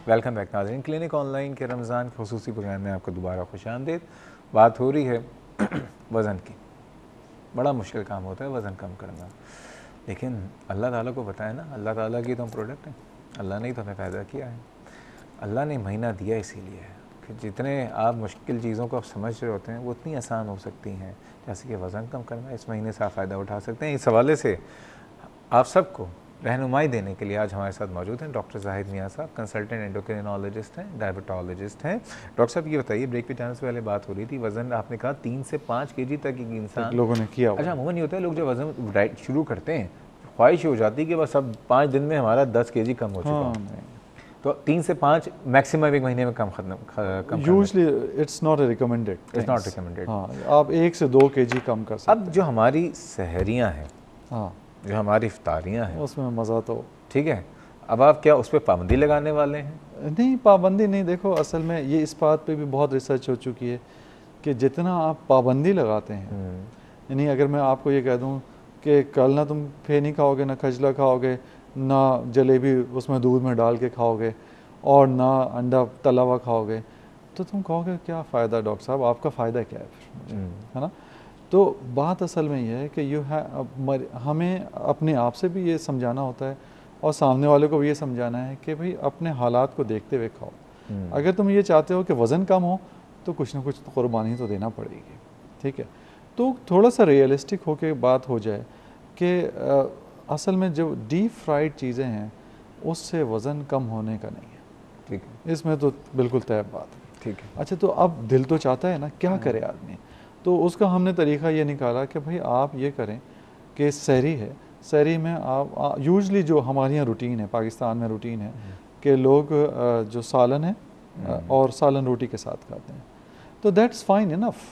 Welcome back ناظرین، clinic on line کے رمضان کے خصوصی پروگرام میں آپ کو دوبارہ خوش آمدید۔ بات ہو رہی ہے وزن کی۔ بڑا مشکل کام ہوتا ہے وزن کم کرنا، لیکن اللہ تعالیٰ کو پتہ ہے نا، اللہ تعالیٰ کی تو ہم پروڈکٹ ہیں، اللہ نے ہی تو ہمیں پیدا کیا ہے۔ اللہ نے مہینہ دیا اسی لیے ہے کہ جتنے آپ مشکل چیزوں کو آپ سمجھ رہے ہوتے ہیں وہ اتنی آسان ہو سکتی ہیں، جیسے کہ وزن کم کرنا۔ اس مہینے سے آپ فائدہ اٹھا سکتے ہیں۔ اس حوالے سے آپ سب کو رہنمائی دینے کے لیے آج ہمارے ساتھ موجود ہیں ڈاکٹر زاہد میاں صاحب، کنسلٹنٹ انڈوکرینالوجسٹ ہیں، ڈائبٹالوجسٹ ہیں۔ ڈاکٹر صاحب یہ بتائیے، بریک پہ جانے سے پہلے بات ہو رہی تھی وزن، آپ نے کہا 3 سے 5 kg تک ایک انسان لوگوں نے کیا ہوا۔ اچھا، عموماً یہ ہوتا ہے لوگ جو وزن ڈائٹ شروع کرتے ہیں خواہش ہو جاتی ہے کہ بس اب 5 دن میں ہمارا 10 kg کم ہو چکا ہے، تو 3 سے 5 میکسیمم ایک مہینے میں کم usually it's not recommended, it's not recommended. ہاں، آپ 1 سے 2 kg کم کر سکتے ہیں۔ اب جو ہماری سحریاں ہیں، ہاں، جو ہماری افطاریاں ہیں، اس میں مزہ تو ٹھیک ہے، اب آپ کیا اس پہ پابندی لگانے والے ہیں؟ نہیں، پابندی نہیں۔ دیکھو اصل میں یہ اس بات پہ بھی بہت ریسرچ ہو چکی ہے کہ جتنا آپ پابندی لگاتے ہیں، یعنی اگر میں آپ کو یہ کہہ دوں کہ کل نہ تم پھینی کھاؤ گے، نہ کھجلا کھاؤ گے، نہ جلیبی اس میں دودھ میں ڈال کے کھاؤ گے، اور نہ انڈا تلا ہوا کھاؤ گے، تو تم کہو گے کیا فائدہ ڈاکٹر صاحب، آپ کا فائدہ کیا ہے پھر، ہے نا؟ تو بات اصل میں یہ ہے کہ ہمیں اپنے آپ سے بھی یہ سمجھانا ہوتا ہے اور سامنے والے کو بھی یہ سمجھانا ہے کہ بھئی اپنے حالات کو دیکھتے ہوئے کھاؤ۔ اگر تم یہ چاہتے ہو کہ وزن کم ہو تو کچھ نہ کچھ قربانی تو دینا پڑے گی، ٹھیک ہے؟ تو تھوڑا سا ریئلسٹک ہو کے بات ہو جائے کہ اصل میں جو ڈیپ فرائیڈ چیزیں ہیں اس سے وزن کم ہونے کا نہیں ہے، ٹھیک ہے، اس میں تو بالکل طے بات ہے، ٹھیک ہے۔ اچھا، تو اب دل تو چاہتا ہے نا، کیا کرے آدمی؟ تو اس کا ہم نے طریقہ یہ نکالا کہ بھئی آپ یہ کریں کہ سحری ہے، سحری میں آپ یوزلی جو ہمارے یہاں روٹین ہے، پاکستان میں روٹین ہے کہ لوگ جو سالن ہے اور سالن روٹی کے ساتھ کھاتے ہیں، تو دیٹس فائن انف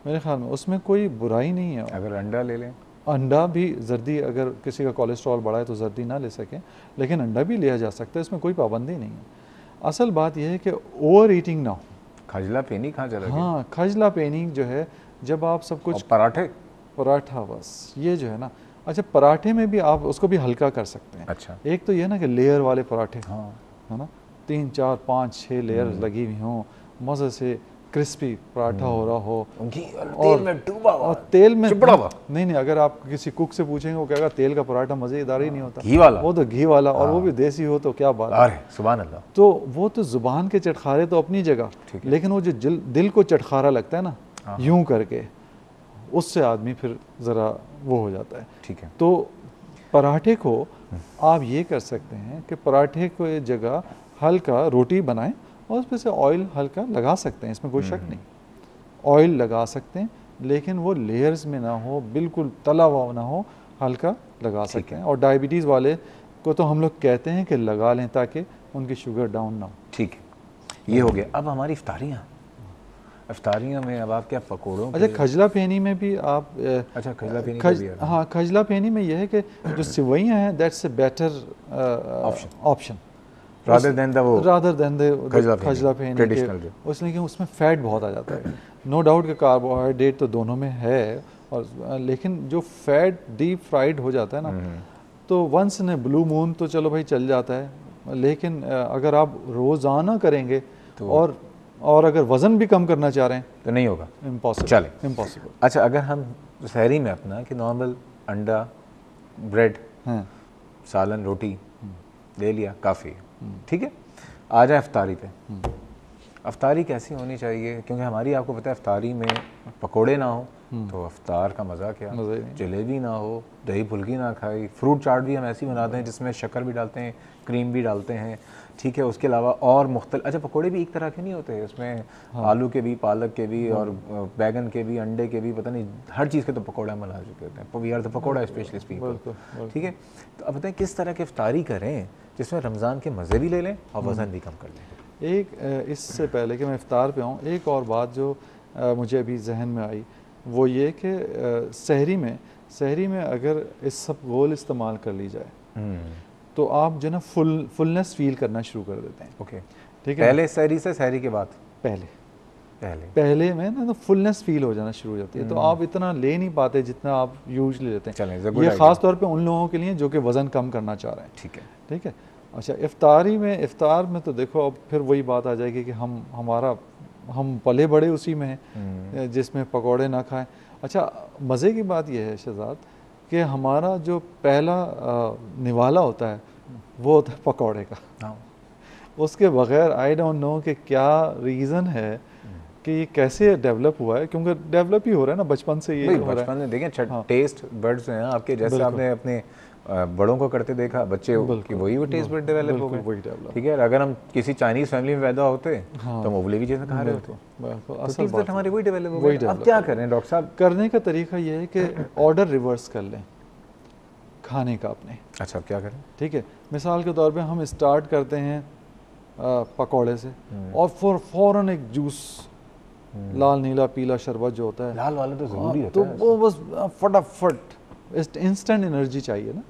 میرے خیال میں، اس میں کوئی برائی نہیں ہے۔ اگر انڈا لے لیں، انڈا بھی، زردی، اگر کسی کا کولیسٹرول بڑا ہے تو زردی نہ لے سکیں، لیکن انڈا بھی لیا جا سکتا ہے، اس میں کوئی پابندی نہیں ہے۔ اصل بات یہ ہے کہ اوور ایٹنگ نہ ہو۔ کھجلا پینی کہاں چلا گیا؟ ہاں، کھجلا پینی جو ہے، جب آپ سب کچھ پراٹھا، بس یہ جو ہے نا، اچھا پراٹھے میں بھی آپ اس کو بھی ہلکا کر سکتے ہیں۔ اچھا، ایک تو یہ نا کہ لیئر والے پراٹھے، ہاں، ہے نا، 3 4 5 6 لیئر لگی ہوئی ہوں، مزے سے کرسپی پراٹھا ہو رہا ہو، تیل میں ڈوبا ہوا، اور تیل میں چپڑا ہوا۔ نہیں، اگر آپ کسی کوک سے پوچھیں گے وہ کہے گا تیل کا پراٹھا مزیدار ہی نہیں ہوتا، گھی والا، وہ تو گھی والا، اور وہ بھی دیسی ہو تو کیا بات ہے۔ سبحان اللہ۔ تو وہ تو زبان کے چٹخارے تو اپنی جگہ، لیکن وہ جو دل کو چٹخارا لگتا ہے نا یوں کر کے، اس سے آدمی پھر ذرا وہ ہو جاتا ہے، ٹھیک ہے۔ تو پراٹھے کو آپ یہ کر سکتے ہیں کہ پراٹھے کو جگہ ہلکا روٹی بنائیں اور اس پہ سے آئل ہلکا لگا سکتے ہیں، اس میں کوئی شک نہیں، آئل لگا سکتے ہیں، لیکن وہ لیئرز میں نہ ہو، بالکل تلا ہوا نہ ہو، ہلکا لگا سکتے ہیں۔ اور ڈائبٹیز والے کو تو ہم لوگ کہتے ہیں کہ لگا لیں تاکہ ان کی شوگر ڈاؤن نہ ہو۔ ٹھیک ہے، یہ ہو گیا۔ اب ہماری افطاریاں میں اب آپ کیا پکوڑوں؟ اچھا، کھجلا پھینی میں بھی آپ، اچھا کھجلا پھینی کا بھی ہے؟ ہاں، کھجلا پھینی میں یہ ہے کہ جو سوئیاں ہیں that's a better option rather than khajla pheni کے، اس لیے کہ اس میں فیٹ بہت آ جاتا ہے۔ نو ڈاؤٹ کہ کاربوہائیڈریٹ تو دونوں میں ہے، اور لیکن جو فیٹ ڈیپ فرائیڈ ہو جاتا ہے نا، تو ونس ان اے بلو مون تو چلو بھائی چل جاتا ہے، لیکن اگر آپ روزانہ کریں گے اور اگر وزن بھی کم کرنا چاہ رہے ہیں تو نہیں ہوگا، امپاسبل، چلے امپاسبل۔ اچھا، اگر ہم سحری میں اپنا کہ نارمل انڈا، بریڈ، سالن، روٹی لے لیا، کافی، ٹھیک ہے، آ جائے افطاری پہ۔ افطاری کیسی ہونی چاہیے؟ کیونکہ ہماری آپ کو پتہ ہے افطاری میں پکوڑے نہ ہوں تو افطار کا مزہ کیا، جلیبی نہ ہو، دہی پھلکی نہ کھائی، فروٹ چاٹ بھی ہم ایسی بناتے ہیں جس میں شکر بھی ڈالتے ہیں، کریم بھی ڈالتے ہیں، ٹھیک ہے، اس کے علاوہ اور مختلف، اچھا پکوڑے بھی ایک طرح کے نہیں ہوتے، اس میں آلو کے بھی، پالک کے بھی، اور بیگن کے بھی، انڈے کے بھی، پتہ نہیں ہر چیز کے تو پکوڑے ہم بنا چکے ہوتے ہیں، we are the pakora specialist people, ٹھیک ہے۔ تو اب بتائیں کس طرح کی افطاری کریں جس میں رمضان کے مزے بھی لے لیں اور وزن بھی کم کر لیں؟ ایک اس سے پہلے کہ میں افطار پہ آؤں، ایک اور بات جو مجھے ابھی ذہن میں آئی وہ یہ کہ سحری میں اگر اس سب گول استعمال کر لی جائے تو آپ جو نا فلنس فیل کرنا شروع کر دیتے ہیں۔ اوکے، ٹھیک ہے، پہلے سحری سے سحری کے بعد پہلے میں نا تو فلنس فیل ہو جانا شروع ہو جاتی ہے، تو آپ اتنا لے نہیں پاتے جتنا آپ یوزلی لیتے ہیں۔ یہ خاص طور پہ ان لوگوں کے لیے جو کہ وزن کم کرنا چاہ رہے ہیں، ٹھیک ہے، اچھا افطار میں تو دیکھو اب پھر وہی بات آ جائے گی کہ ہم پلے بڑے اسی میں ہیں جس میں پکوڑے نہ کھائیں. اچھا مزے کی بات یہ ہے شہزاد کہ ہمارا جو پہلا نوالا ہوتا ہے وہ ہوتا ہے پکوڑے کا. اس کے بغیر آئی ڈونٹ نو کہ کیا ریزن ہے کہ یہ کیسے ڈیولپ ہوا ہے, کیونکہ ڈیولپ ہی ہو رہا ہے نا بچپن سے. یہ ہو رہا ہے بچپن میں دیکھیں ٹیسٹ برڈز ہیں آپ کے, جیسے آپ نے اپنے بڑوں کو کرتے دیکھا بچے کی, وہی وہ ٹیسٹ برڈ ڈیولپ ہو گئے. ٹھیک ہے, اگر ہم کسی چائنیز فیملی میں پیدا ہوتے تو ہم ابلی کی چیزیں کھا رہے ہوتے. اصل بات ہماری وہی ڈیولپ ہو گئی. اب کیا کریں ڈاکٹر صاحب؟ کرنے کا طریقہ یہ ہے کہ آرڈر ریورس کر لیں کھانے کا اپنے. اچھا کیا کریں؟ ٹھیک ہے, مثال کے طور پہ ہم اسٹارٹ کرتے ہیں پکوڑے سے اور فوراً ایک جوس, لال نیلا پیلا شربت جو ہوتا ہے, لال والا تو ضروری ہوتا ہے, تو وہ بس فٹافٹ انسٹنٹ انرجی چاہیے نا,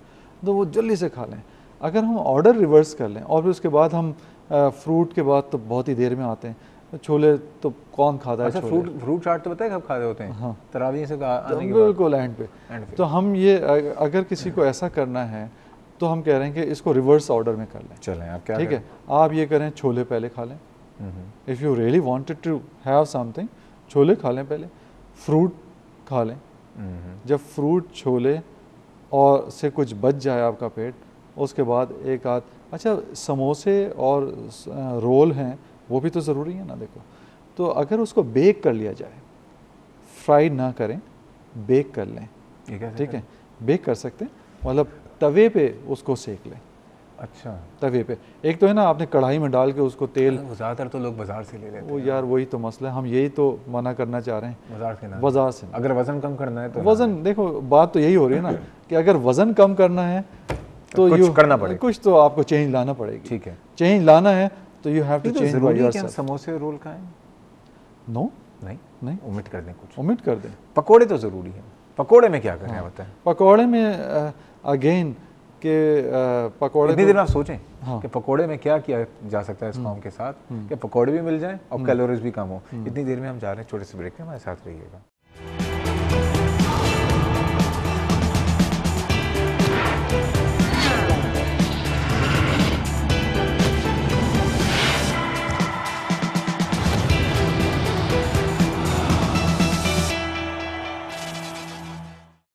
تو وہ جلدی سے کھا لیں. اگر ہم آرڈر ریورس کر لیں اور پھر اس کے بعد ہم فروٹ کے بعد تو بہت ہی دیر میں آتے ہیں. چھولے تو کون کھاتا ہے چھولے؟ فروٹ چاٹ تو پتہ ہے کب کھاتے ہوتے ہیں؟ ہاں تراویح سے آنے کے بعد بالکل اینڈ پہ. تو ہم یہ اگر کسی کو ایسا کرنا ہے تو ہم کہہ رہے ہیں کہ اس کو ریورس آرڈر میں کر لیں. چلیں آپ کیا ٹھیک ہے, آپ یہ کریں چھولے پہلے کھا لیں. If you really wanted to have something, چھولے کھا لیں پہلے, فروٹ کھا لیں. جب فروٹ چھولے اور سے کچھ بچ جائے آپ کا پیٹ, اس کے بعد ایک آدھ اچھا سموسے اور رول ہیں وہ بھی تو ضروری ہے نا. دیکھو تو اگر اس کو بیک کر لیا جائے, فرائیڈ نہ کریں, بیک کر لیں. ٹھیک ہے, بیک کر سکتے ہیں, مطلب توے پہ اس کو سیک لیں. اچھا توے پہ, ایک تو ہے نا آپ نے کڑھائی میں ڈال کے اس کو تیل, زیادہ تر تو لوگ بازار سے لے لیتے ہیں. وہ یار وہی تو مسئلہ ہے, ہم یہی تو منع کرنا چاہ رہے ہیں بازار سے. اگر وزن کم کرنا ہے تو وزن دیکھو بات تو یہی ہو رہی ہے نا کہ اگر وزن کم کرنا ہے تو کچھ کرنا پڑے, کچھ تو آپ کو چینج لانا پڑے گی. ٹھیک ہے, چینج لانا ہے تو you have to change by yourself. سموسے رول کھائیں؟ نو نہیں, اومٹ کر دیں, کچھ اومٹ کر دیں. پکوڑے تو ضروری ہیں. پکوڑے میں کیا کریں بتائیں؟ پکوڑے میں اگین کہ پکوڑے اتنی دیر میں آپ سوچیں کہ پکوڑے میں کیا کیا جا سکتا ہے اس قوم کے ساتھ کہ پکوڑے بھی مل جائیں اور کیلوریز بھی کم ہو. اتنی دیر میں ہم جا رہے ہیں چھوٹے سے بریک پہ, ہمارے ساتھ رہیے گا.